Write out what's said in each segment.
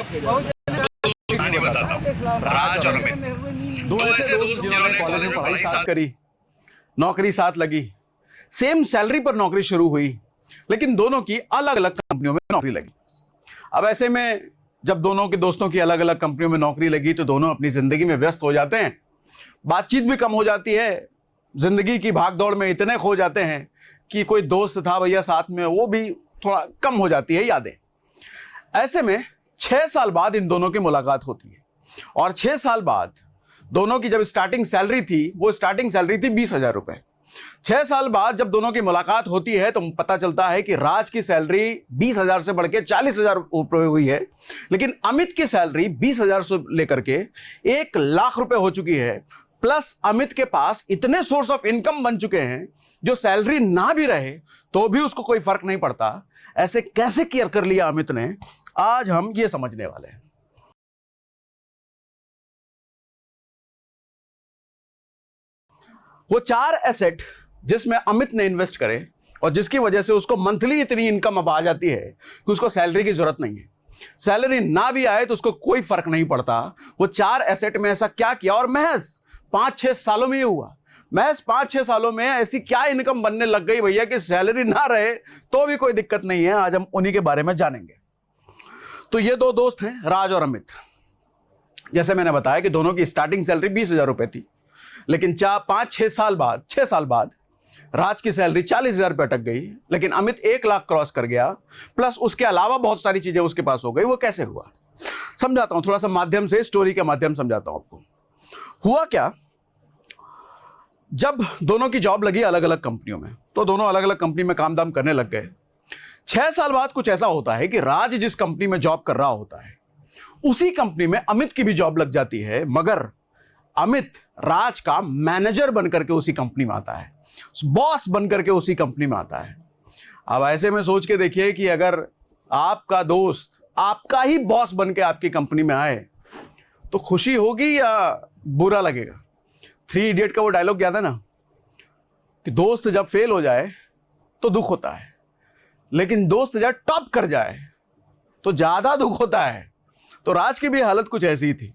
कहानी बताता हूँ। राज और अमित दो ऐसे दोस्त जिन्होंने कॉलेज में पढ़ाई साथ करी, नौकरी साथ लगी, सेम सैलरी पर नौकरी शुरू हुई, लेकिन दोनों की अलग अलग कंपनियों में नौकरी लगी। अब ऐसे में जब दोनों के दोस्तों की अलग अलग कंपनियों में नौकरी लगी तो दोनों अपनी जिंदगी में व्यस्त हो जाते हैं, बातचीत भी कम हो जाती है, जिंदगी की भागदौड़ में इतने खो जाते हैं कि कोई दोस्त था भैया साथ में, वो भी थोड़ा कम हो जाती है यादें। ऐसे में 6 साल बाद इन दोनों की मुलाकात होती है और 6 साल बाद दोनों की जब स्टार्टिंग सैलरी थी वो स्टार्टिंग सैलरी थी 20,000 रुपए। 6 साल बाद जब दोनों की मुलाकात होती है तो पता चलता है कि राज की सैलरी 20,000 से बढ़ के 40,000 रुपए हुई है, लेकिन अमित की सैलरी 20,000 से लेकर के 1,00,000 रुपए हो चुकी है। प्लस अमित के पास इतने सोर्स ऑफ इनकम बन चुके हैं जो सैलरी ना भी रहे तो भी उसको कोई फर्क नहीं पड़ता। ऐसे कैसे केयर कर लिया अमित ने, आज हम ये समझने वाले हैं। वो 4 एसेट जिसमें अमित ने इन्वेस्ट करे और जिसकी वजह से उसको मंथली इतनी इनकम अब आ जाती है कि उसको सैलरी की जरूरत नहीं है, सैलरी ना भी आए तो उसको कोई फर्क नहीं पड़ता। वो 4 एसेट में ऐसा क्या किया और महज 5-6 सालों में ये हुआ। महज 5-6 सालों में ऐसी क्या इनकम बनने लग गई भैया कि सैलरी ना रहे तो भी कोई दिक्कत नहीं है। आज हम उन्हीं के बारे में जानेंगे। तो ये दो दोस्त हैं, राज और अमित। जैसे मैंने बताया कि दोनों की स्टार्टिंग सैलरी 20,000 रुपए थी, लेकिन 5-6 साल बाद 6 साल बाद राज की सैलरी 40,000 रुपए अटक गई, लेकिन अमित 1,00,000 क्रॉस कर गया। प्लस उसके अलावा बहुत सारी चीजें उसके पास हो गई। वो कैसे हुआ समझाता हूं, थोड़ा सा माध्यम से, स्टोरी के माध्यम समझाता हूं आपको। हुआ क्या, जब दोनों की जॉब लगी अलग अलग कंपनियों में तो दोनों अलग अलग कंपनी में काम दाम करने लग गए। 6 साल बाद कुछ ऐसा होता है कि राज जिस कंपनी में जॉब कर रहा होता है उसी कंपनी में अमित की भी जॉब लग जाती है, मगर अमित राज का मैनेजर बनकर के उसी कंपनी में आता है, बॉस बनकर के उसी कंपनी में आता है। अब ऐसे में सोच के देखिए कि अगर आपका दोस्त आपका ही बॉस बन के आपकी कंपनी में आए तो खुशी होगी या बुरा लगेगा। 3 इडियट का वो डायलॉग याद है ना कि दोस्त जब फेल हो जाए तो दुख होता है, लेकिन दोस्त जब टॉप कर जाए तो ज्यादा दुख होता है। तो राज की भी हालत कुछ ऐसी थी।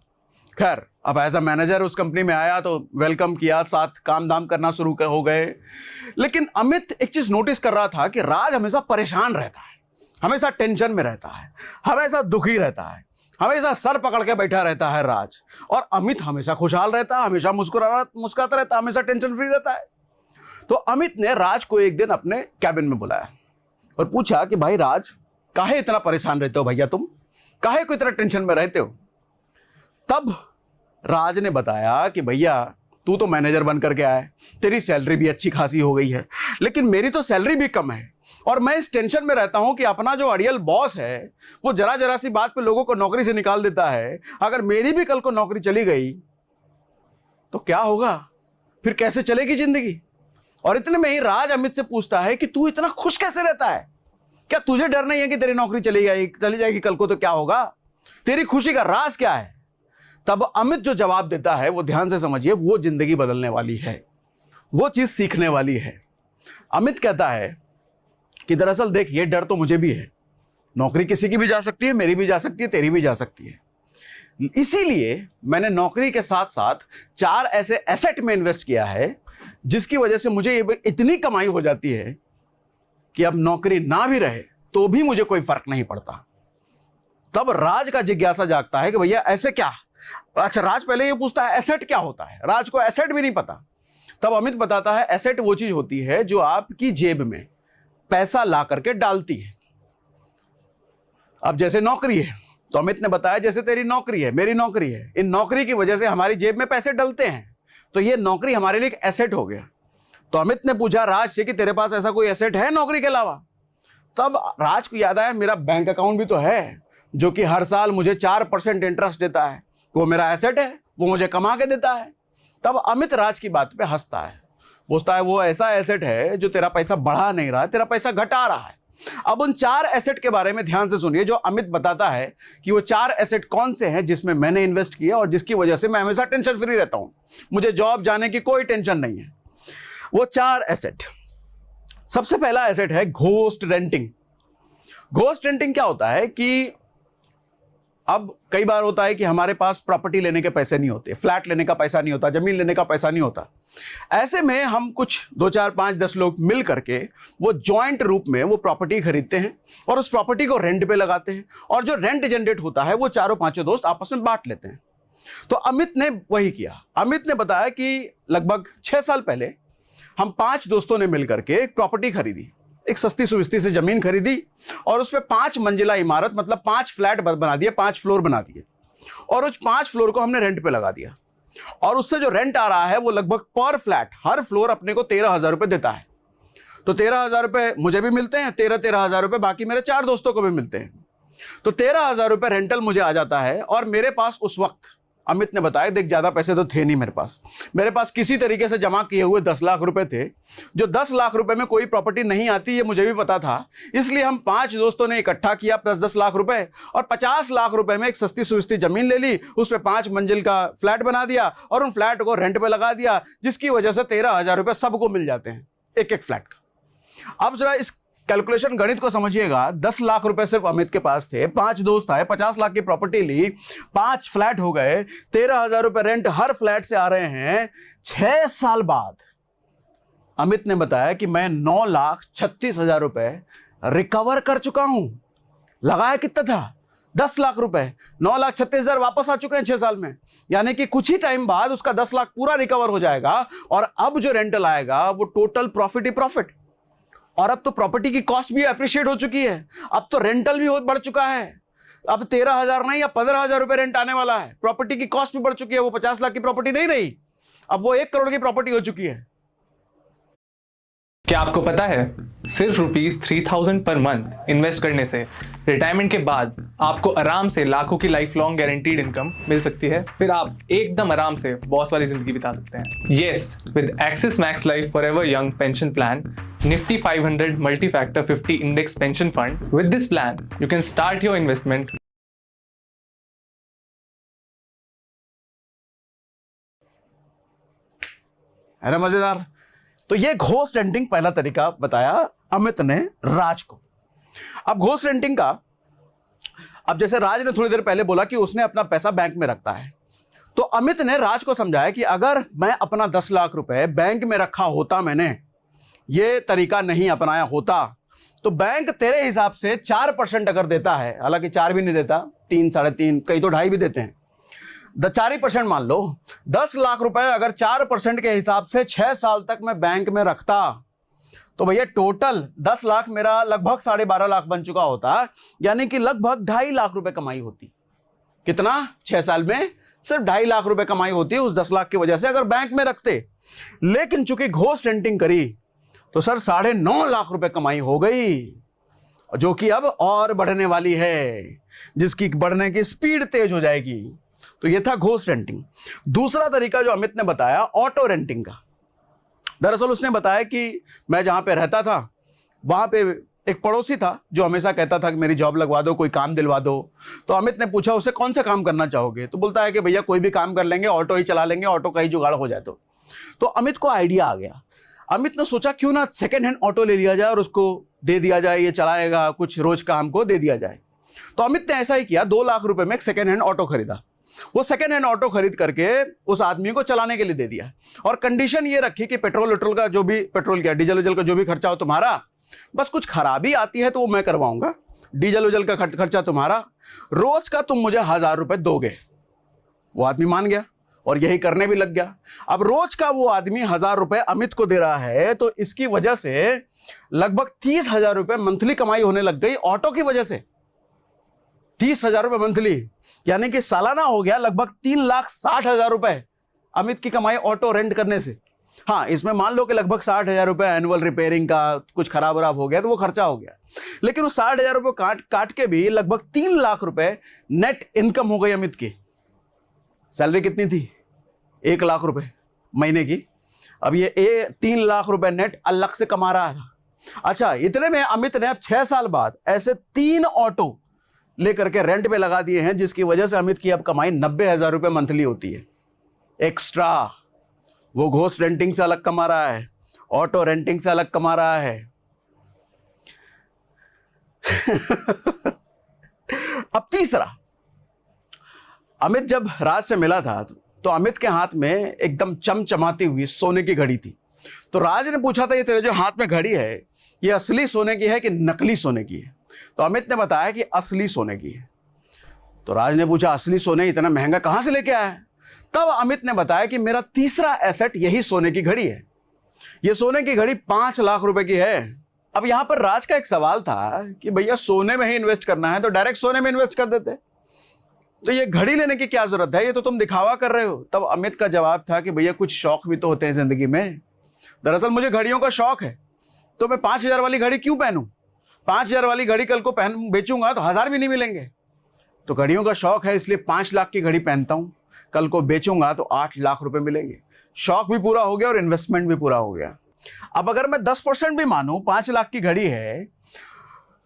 खैर, अब एज अ मैनेजर उस कंपनी में आया तो वेलकम किया, साथ काम दाम करना शुरू हो गए। लेकिन अमित एक चीज नोटिस कर रहा था कि राज हमेशा परेशान रहता है, हमेशा टेंशन में रहता है, हमेशा दुखी रहता है, हमेशा सर पकड़ के बैठा रहता है राज, और अमित हमेशा खुशहाल रहता है, हमेशा मुस्कुराता रहता है, हमेशा टेंशन फ्री रहता है। तो अमित ने राज को एक दिन अपने कैबिन में बुलाया और पूछा कि भाई राज, काहे इतना परेशान रहते हो भैया, तुम काहे को इतना टेंशन में रहते हो। तब राज ने बताया कि भैया तू तो मैनेजर बन करके आया, तेरी सैलरी भी अच्छी खासी हो गई है, लेकिन मेरी तो सैलरी भी कम है और मैं इस टेंशन में रहता हूं कि अपना जो अड़ियल बॉस है वो जरा जरा सी बात पे लोगों को नौकरी से निकाल देता है। अगर मेरी भी कल को नौकरी चली गई तो क्या होगा, फिर कैसे चलेगी जिंदगी। और इतने में ही राज अमित से पूछता है कि तू इतना खुश कैसे रहता है, क्या तुझे डर नहीं है कि तेरी नौकरी चली जाएगी कल को तो क्या होगा, तेरी खुशी का राज क्या है। तब अमित जो जवाब देता है वो ध्यान से समझिए, वो जिंदगी बदलने वाली है, वो चीज सीखने वाली है। अमित कहता है कि दरअसल देख, ये डर तो मुझे भी है, नौकरी किसी की भी जा सकती है, मेरी भी जा सकती है, तेरी भी जा सकती है, इसीलिए मैंने नौकरी के साथ साथ 4 ऐसे एसेट में इन्वेस्ट किया है जिसकी वजह से मुझे इतनी कमाई हो जाती है कि अब नौकरी ना भी रहे तो भी मुझे कोई फर्क नहीं पड़ता। तब राज का जिज्ञासा जागता है कि भैया ऐसे क्या। अच्छा, राज पहले ये पूछता है एसेट क्या होता है, राज को एसेट भी नहीं पता। तब अमित बताता है एसेट वो चीज होती है जो आपकी जेब में पैसा ला करके डालती है। अब जैसे नौकरी है तो अमित ने बताया जैसे तेरी नौकरी है, मेरी नौकरी है, इन नौकरी की वजह से हमारी जेब में पैसे डलते हैं, तो ये नौकरी हमारे लिए एक एसेट हो गया। तो अमित ने पूछा राज से कि तेरे पास ऐसा कोई एसेट है नौकरी के अलावा। तब राज को याद आया मेरा बैंक अकाउंट भी तो है जो कि हर साल मुझे 4% इंटरेस्ट देता है, वो मेरा एसेट है, वो मुझे कमा के देता है। तब अमित राज की बात पे हंसता है, पूछता है वो ऐसा एसेट है जो तेरा पैसा बढ़ा नहीं रहा है, तेरा पैसा घटा रहा है। अब उन 4 एसेट के बारे में ध्यान से सुनिए जो अमित बताता है कि वो 4 एसेट कौन से हैं जिसमें मैंने इन्वेस्ट किया और जिसकी वजह से मैं हमेशा टेंशन फ्री रहता हूं, मुझे जॉब जाने की कोई टेंशन नहीं है। वो 4 एसेट, सबसे पहला एसेट है घोस्ट रेंटिंग। घोस्ट रेंटिंग क्या होता है कि अब कई बार होता है कि हमारे पास प्रॉपर्टी लेने के पैसे नहीं होते, फ्लैट लेने का पैसा नहीं होता, जमीन लेने का पैसा नहीं होता। ऐसे में हम कुछ 2 4 5 10 लोग मिल करके वो जॉइंट रूप में वो प्रॉपर्टी खरीदते हैं और उस प्रॉपर्टी को रेंट पे लगाते हैं, और जो रेंट जनरेट होता है वो चारों पांचों दोस्त आपस में बांट लेते हैं। तो अमित ने वही किया। अमित ने बताया कि लगभग 6 साल पहले हम 5 दोस्तों ने मिलकर के एक प्रॉपर्टी खरीदी, एक सस्ती सुविस्ती से जमीन खरीदी और उस पर 5 मंजिला इमारत, मतलब 5 फ्लैट बना दिए, 5 फ्लोर बना दिए, और उस 5 फ्लोर को हमने रेंट पे लगा दिया। और उससे जो रेंट आ रहा है वो लगभग पर फ्लैट, हर फ्लोर अपने को 13,000 रुपए देता है। तो 13,000 रुपए मुझे भी मिलते हैं, 13,000 रुपए बाकी मेरे 4 दोस्तों को भी मिलते हैं। तो 13,000 रुपए रेंटल मुझे आ जाता है। और मेरे पास उस वक्त, अमित ने बताया, देख ज्यादा पैसे तो थे नहीं मेरे पास किसी तरीके से जमा किए हुए 10 लाख रुपए थे। जो 10 लाख रुपए में कोई प्रॉपर्टी नहीं आती, ये मुझे भी पता था। इसलिए हम 5 दोस्तों ने इकट्ठा किया 10 लाख रुपए, और 50 लाख रुपए में एक सस्ती सुस्ती जमीन ले ली, उस पर 5 मंजिल का फ्लैट बना दिया और उन फ्लैट को रेंट पे लगा दिया, जिसकी वजह से 13,000 रुपए सबको मिल जाते हैं, एक एक फ्लैट का। अब जरा इस कैलकुलेशन गणित को समझिएगा। 10 लाख रुपए सिर्फ अमित के पास थे, 5 दोस्त आए, 50 लाख की प्रॉपर्टी ली, 5 फ्लैट हो गए, 13,000 रुपए रेंट हर फ्लैट से आ रहे हैं। 6 साल बाद अमित ने बताया कि मैं 9,36,000 रुपए रिकवर कर चुका हूं। लगाया कितना था? 10 लाख रुपए, 9,36,000 वापस आ चुके हैं 6 साल में। यानी कि कुछ ही टाइम बाद उसका 10 लाख पूरा रिकवर हो जाएगा, और अब जो रेंटल आएगा वो टोटल प्रॉफिट ही प्रॉफिट। और अब तो प्रॉपर्टी की कॉस्ट भी अप्रिशिएट हो चुकी है, अब तो रेंटल भी बढ़ चुका है। अब 13,000 नहीं या 15,000 रुपए रेंट आने वाला है। प्रॉपर्टी की कॉस्ट भी बढ़ चुकी है, वो 50 लाख की प्रॉपर्टी नहीं रही, अब वो 1 करोड़ की प्रॉपर्टी हो चुकी है। क्या आपको पता है, सिर्फ ₹3,000 पर मंथ इन्वेस्ट करने से रिटायरमेंट के बाद आपको आराम से लाखों की लाइफ लॉन्ग गारंटीड इनकम मिल सकती है। फिर आप एकदम आराम से बॉस वाली जिंदगी बिता सकते हैं। Yes, with axis max life forever young pension plan, Nifty 500 multi factor 50 index pension fund, with this plan you can start your investment. है ना मजेदार? तो ये घोस्ट रेंटिंग पहला तरीका बताया अमित ने राज को। अब घोस्ट रेंटिंग का, अब जैसे राज ने थोड़ी देर पहले बोला कि उसने अपना पैसा बैंक में रखता है, तो अमित ने राज को समझाया कि अगर मैं अपना 10 लाख रुपए बैंक में रखा होता, मैंने ये तरीका नहीं अपनाया होता, तो बैंक तेरे हिसाब से 4% अगर देता है, हालांकि 4 भी नहीं देता, 3, 3.5, कई तो 2.5 भी देते हैं, 4% मान लो, 10 लाख रुपए अगर 4% के हिसाब से 6 साल तक मैं बैंक में रखता, तो भैया टोटल 10 लाख मेरा लगभग 12.5 लाख बन चुका होता। यानी कि लगभग 2.5 लाख रुपए कमाई होती। कितना? 6 साल में सिर्फ 2.5 लाख रुपए कमाई होती है उस 10 लाख की वजह से, अगर बैंक में रखते। लेकिन चूंकि घोस्ट रेंटिंग करी तो सर 9.5 लाख रुपए कमाई हो गई, जो कि अब और बढ़ने वाली है, जिसकी बढ़ने की स्पीड तेज हो जाएगी। तो ये था घोस्ट रेंटिंग। दूसरा तरीका जो अमित ने बताया, ऑटो रेंटिंग का। दरअसल उसने बताया कि मैं जहां पे रहता था वहां पे एक पड़ोसी था जो हमेशा कहता था कि मेरी जॉब लगवा दो, कोई काम दिलवा दो। तो अमित ने पूछा उसे कौन सा काम करना चाहोगे, तो बोलता है कि भैया कोई भी काम कर लेंगे, ऑटो ही चला लेंगे, ऑटो का ही जुगाड़ हो जाए। तो अमित को आइडिया आ गया। अमित ने सोचा क्यों ना सेकेंड हैंड ऑटो ले लिया जाए और उसको दे दिया जाए, ये चलाएगा, कुछ रोज का हमको दे दिया जाए। तो अमित ने ऐसा ही किया, 2 लाख रुपए में एक सेकेंड हैंड ऑटो खरीदा। वो सेकेंड हैंड ऑटो खरीद करके उस आदमी को चलाने के लिए दे दिया, और कंडीशन ये रखी कि पेट्रोल का जो भी, पेट्रोल क्या डीजल उजल का जो भी खर्चा हो तुम्हारा, बस कुछ खराबी आती है तो वो मैं करवाऊंगा, डीजल उजल का खर्चा तुम्हारा, रोज का तुम मुझे 1,000 रुपए दोगे। वो आदमी मान गया और यही करने भी लग गया। अब रोज का वो आदमी 1,000 रुपए अमित को दे रहा है, तो इसकी वजह से लगभग 30,000 रुपए मंथली कमाई होने लग गई ऑटो की वजह से। 30,000 रुपए मंथली, यानी कि सालाना हो गया लगभग 3,60,000 रुपए अमित की कमाई ऑटो रेंट करने से। हाँ, इसमें मान लो कि लगभग 60,000 रुपए एनुअल रिपेयरिंग का कुछ खराब वराब हो गया तो वो खर्चा हो गया, लेकिन उस 60,000 रुपए काट के भी लगभग 3 लाख रुपए नेट इनकम हो गई अमित की। सैलरी कितनी थी? 1 लाख रुपए महीने की। अब ये 3 लाख रुपए नेट अलग से कमा रहा था। अच्छा, इतने में अमित ने अब 6 साल बाद ऐसे 3 ऑटो लेकर के रेंट पे लगा दिए हैं, जिसकी वजह से अमित की अब कमाई 90,000 रुपए मंथली होती है एक्स्ट्रा। वो घोस्ट रेंटिंग से अलग कमा रहा है, ऑटो रेंटिंग से अलग कमा रहा है। अब तीसरा, अमित जब राज से मिला था तो अमित के हाथ में एकदम चमचमाती हुई सोने की घड़ी थी। तो राज ने पूछा था, ये तेरे जो हाथ में घड़ी है ये असली सोने की है कि नकली सोने की है? तो अमित ने बताया कि असली सोने की है। तो राज ने पूछा, असली सोने इतना महंगा कहां से लेके आया है? तब अमित ने बताया कि मेरा तीसरा एसेट यही सोने की घड़ी है। ये सोने की घड़ी 5 लाख रुपए की है। अब यहां पर राज का एक सवाल था कि भैया सोने में ही इन्वेस्ट करना है तो डायरेक्ट सोने में इन्वेस्ट कर देते, तो ये घड़ी लेने की क्या जरूरत है, ये तो तुम दिखावा कर रहे हो। तब अमित का जवाब था कि भैया कुछ शौक भी तो होते हैं जिंदगी में। दरअसल मुझे घड़ियों का शौक है, तो मैं 5,000 वाली घड़ी क्यों पहनूं? 5,000 वाली घड़ी कल को पहन बेचूंगा तो 1,000 भी नहीं मिलेंगे। तो घड़ियों का शौक है इसलिए 5 लाख की घड़ी पहनता हूं, कल को बेचूंगा तो 8 लाख रुपए मिलेंगे। शौक भी पूरा हो गया और इन्वेस्टमेंट भी पूरा हो गया। अब अगर मैं 10% भी मानूं, 5 लाख की घड़ी है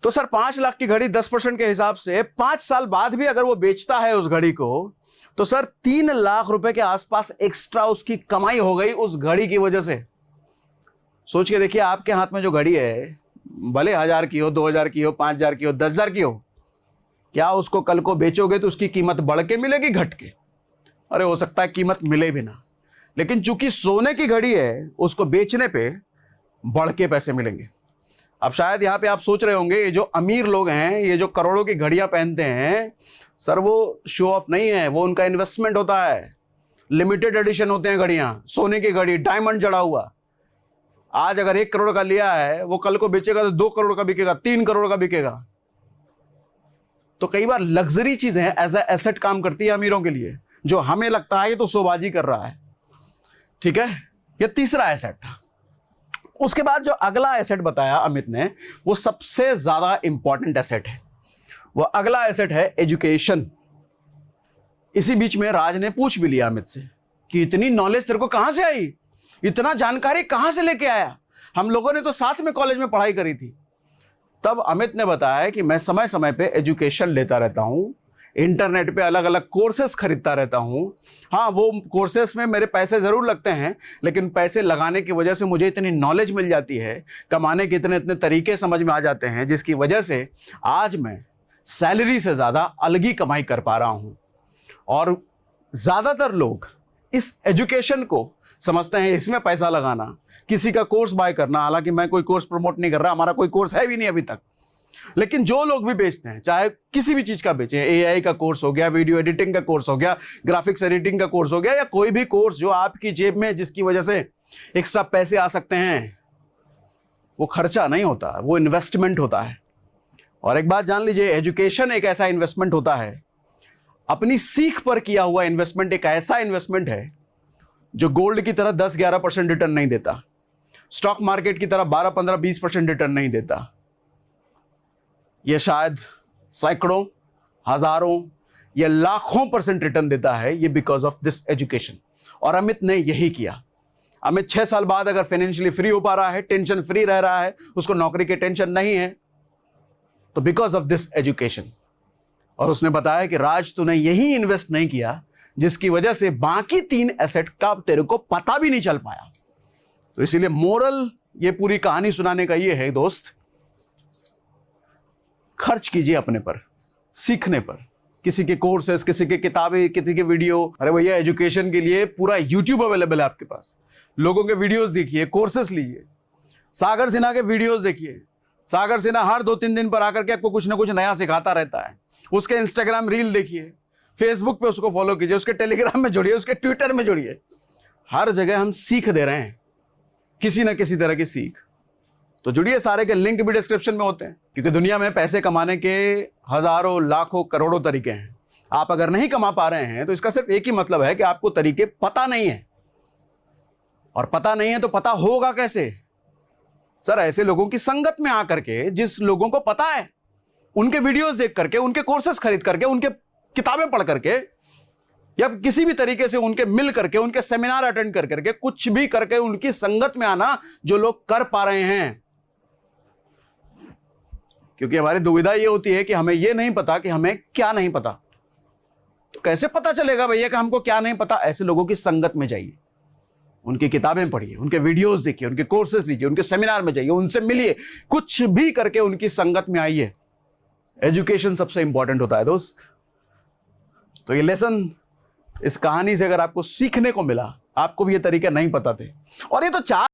तो सर 5 लाख की घड़ी 10% के हिसाब से 5 साल बाद भी अगर वो बेचता है उस घड़ी को तो सर 3 लाख रुपए के आसपास एक्स्ट्रा उसकी कमाई हो गई उस घड़ी की वजह से। सोच के देखिए, आपके हाथ में जो घड़ी है भले 1,000 की हो, 2,000 की हो, 5,000 की हो, 10,000 की हो, क्या उसको कल को बेचोगे तो उसकी कीमत बढ़ के मिलेगी घट के? अरे हो सकता है कीमत मिले भी ना, लेकिन चूंकि सोने की घड़ी है उसको बेचने पे बढ़ के पैसे मिलेंगे। अब शायद यहां पे आप सोच रहे होंगे ये जो अमीर लोग हैं, ये जो करोड़ों की घड़ियां पहनते हैं, सर वो शो ऑफ नहीं है, वो उनका इन्वेस्टमेंट होता है। लिमिटेड एडिशन होते हैं घड़ियां, सोने की घड़ी, डायमंड जड़ा हुआ। आज अगर 1 करोड़ का लिया है वो कल को बेचेगा तो 2 करोड़ का बिकेगा, 3 करोड़ का बिकेगा। तो कई बार लग्जरी चीजें एज ए एसेट काम करती है अमीरों के लिए, जो हमें लगता है ये तो शोबाजी कर रहा है। ठीक है, ये तीसरा एसेट था। उसके बाद जो अगला एसेट बताया अमित ने वो सबसे ज्यादा इंपॉर्टेंट एसेट है। वो अगला एसेट है एजुकेशन। इसी बीच में राज ने पूछ भी लिया अमित से कि इतनी नॉलेज तेरे को कहां से आई, इतना जानकारी कहां से लेके आया? हम लोगों ने तो साथ में कॉलेज में पढ़ाई करी थी। तब अमित ने बताया कि मैं समय समय पे एजुकेशन लेता रहता हूं, इंटरनेट पे अलग अलग कोर्सेस खरीदता रहता हूं। हाँ, वो कोर्सेस में मेरे पैसे जरूर लगते हैं, लेकिन पैसे लगाने की वजह से मुझे इतनी नॉलेज मिल जाती है, कमाने के इतने इतने तरीके समझ में आ जाते हैं, जिसकी वजह से आज मैं सैलरी से ज़्यादा अलगी कमाई कर पा रहा हूं। और ज़्यादातर लोग इस एजुकेशन को समझते हैं इसमें पैसा लगाना, किसी का कोर्स बाय करना। हालांकि मैं कोई कोर्स प्रमोट नहीं कर रहा, हमारा कोई कोर्स है भी नहीं अभी तक, लेकिन जो लोग भी बेचते हैं, चाहे किसी भी चीज का बेचें, एआई का कोर्स हो गया, वीडियो एडिटिंग का कोर्स हो गया, ग्राफिक्स एडिटिंग का कोर्स हो गया, या कोई भी कोर्स जो आपकी जेब में जिसकी वजह से एक्स्ट्रा पैसे आ सकते हैं, वो खर्चा नहीं होता, वो इन्वेस्टमेंट होता है। और एक बात जान लीजिए, एजुकेशन एक ऐसा इन्वेस्टमेंट होता है, अपनी सीख पर किया हुआ इन्वेस्टमेंट एक ऐसा इन्वेस्टमेंट है जो गोल्ड की तरह 10-11% रिटर्न नहीं देता, स्टॉक मार्केट की तरह 12-15-20% रिटर्न नहीं देता। यह शायद सैकड़ों, हजारों या लाखों % रिटर्न देता है। ये बिकॉज ऑफ दिस एजुकेशन। और अमित ने यही किया। अमित 6 साल बाद अगर फाइनेंशियली फ्री हो पा रहा है, टेंशन फ्री रह रहा है, उसको नौकरी की टेंशन नहीं है, तो बिकॉज ऑफ दिस एजुकेशन। और उसने बताया कि राज तूने यही इन्वेस्ट नहीं किया जिसकी वजह से बाकी 3 एसेट का तेरे को पता भी नहीं चल पाया। तो इसीलिए मोरल ये पूरी कहानी सुनाने का ये है दोस्त, खर्च कीजिए अपने पर, सीखने पर, किसी के कोर्सेस, किसी के किताबें, किसी के वीडियो। अरे भैया, एजुकेशन के लिए पूरा यूट्यूब अवेलेबल है आपके पास, लोगों के वीडियोस देखिए, कोर्सेस लीजिए, सागर सिन्हा के वीडियोस देखिए। सागर सिन्हा हर 2-3 दिन पर आकर के आपको कुछ ना कुछ नया सिखाता रहता है। उसके इंस्टाग्राम रील देखिए, फेसबुक पे उसको फॉलो कीजिए, उसके टेलीग्राम में जुड़िए, उसके ट्विटर में जुड़िए। हर जगह हम सीख दे रहे हैं, किसी ना किसी तरह की सीख। तो जुड़िए, सारे के लिंक भी डिस्क्रिप्शन में होते हैं, क्योंकि दुनिया में पैसे कमाने के हजारों, लाखों, करोड़ों तरीके हैं। आप अगर नहीं कमा पा रहे हैं तो इसका सिर्फ एक ही मतलब है कि आपको तरीके पता नहीं है। और पता नहीं है तो पता होगा कैसे? सर, ऐसे लोगों की संगत में आकर के, जिस लोगों को पता है, उनके वीडियोस देख करके, उनके कोर्सेस खरीद करके, उनके किताबें पढ़ करके, या किसी भी तरीके से उनके मिल करके, उनके सेमिनार अटेंड कर करके, कुछ भी करके उनकी संगत में आना जो लोग कर पा रहे हैं। क्योंकि हमारी दुविधा ये होती है कि हमें ये नहीं पता कि हमें क्या नहीं पता। तो कैसे पता चलेगा भैया कि हमको क्या नहीं पता? ऐसे लोगों की संगत में जाइए, उनकी किताबें पढ़िए, उनके वीडियोस देखिए, उनके कोर्सेज लीजिए, उनके सेमिनार में जाइए, उनसे मिलिए, कुछ भी करके उनकी संगत में आइए। एजुकेशन सबसे इंपॉर्टेंट होता है दोस्त। तो ये लेसन इस कहानी से अगर आपको सीखने को मिला, आपको भी ये तरीके नहीं पता थे, और ये तो 4